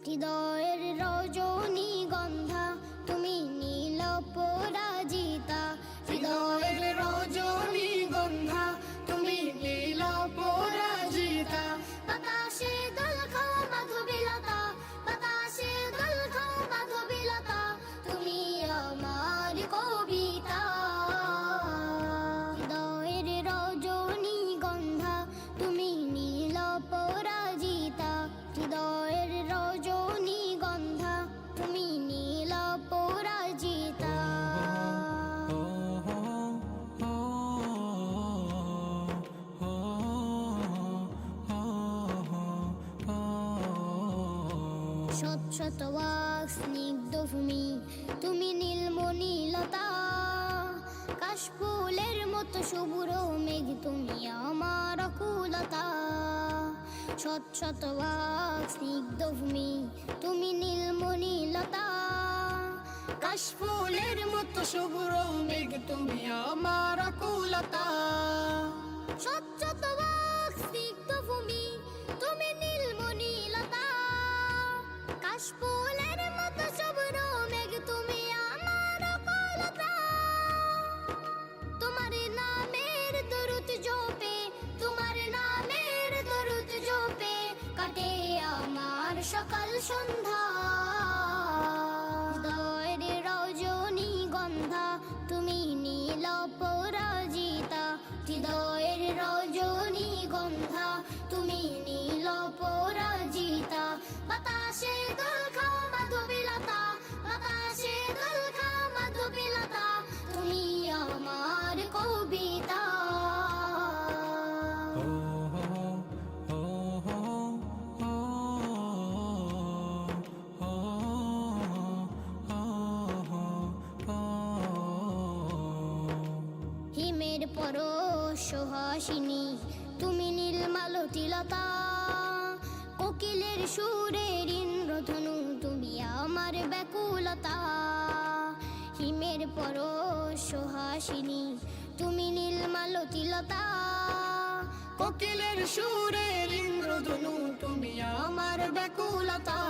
হৃদয়ের রজনীগন্ধা তুমি নীল পরাজিতা, হৃদয়ের রজনীগন্ধা তুমি নীল পরাজিতা। বাতাসে দোল খাও মাধবীলতা, বাতাসে দোল খাও মাধবীলতা, তুমি আমার কবিতা। হৃদয়ের রজনীগন্ধা তুমি নীল পরাজিতা, হৃদয়ের রজনীগন্ধা তুমি নীল পরাজিতা। শত শত ওয়াক স্নিগ্ধ ভূমি তুমি নীলমণিলতা, কাশফুলের মতো শুভ্র মেঘ তুমি আমার অকুলতা। শত শত ওয়াক স্নিগ্ধ ভূমি তুমি নীলমণিলতা, কাশফুলের মতো শুভ্র মেঘ তুমি আমার আকুলতা। শত শত ওয়াক স্নিগ্ধ ভূমি তুমি নীলমণিলতা, কাশফুলের মতো শুভ্র মেঘ তুমি আমার অকুলতা। তোমার নামের দরুদ জপে, তোমার নামের দরুদ জপে কাটে আমার সকাল সন্ধ্যা। হৃদয়ের রজনীগন্ধা তুমি নীল পরাজিতা, হৃদয়ের রজনীগন্ধা তুমি নীল পরাজিতা। বাতাসে দোল খাও মাধবীলতা, বাতাসে দোল খাও মাধবীলতা, তুমি আমার কবিতা। হিমের পরশ সুহাসিনী তুমি নীলমালতিলতা, কোকিলের সুরের ইন্দ্রধনু তুমি আমার ব্যাকুলতা। হিমের পরশ সুহাসিনী তুমি নীলমালতিলতা, কোকিলের সুরের ইন্দ্রধনু তুমি আমার ব্যাকুলতা।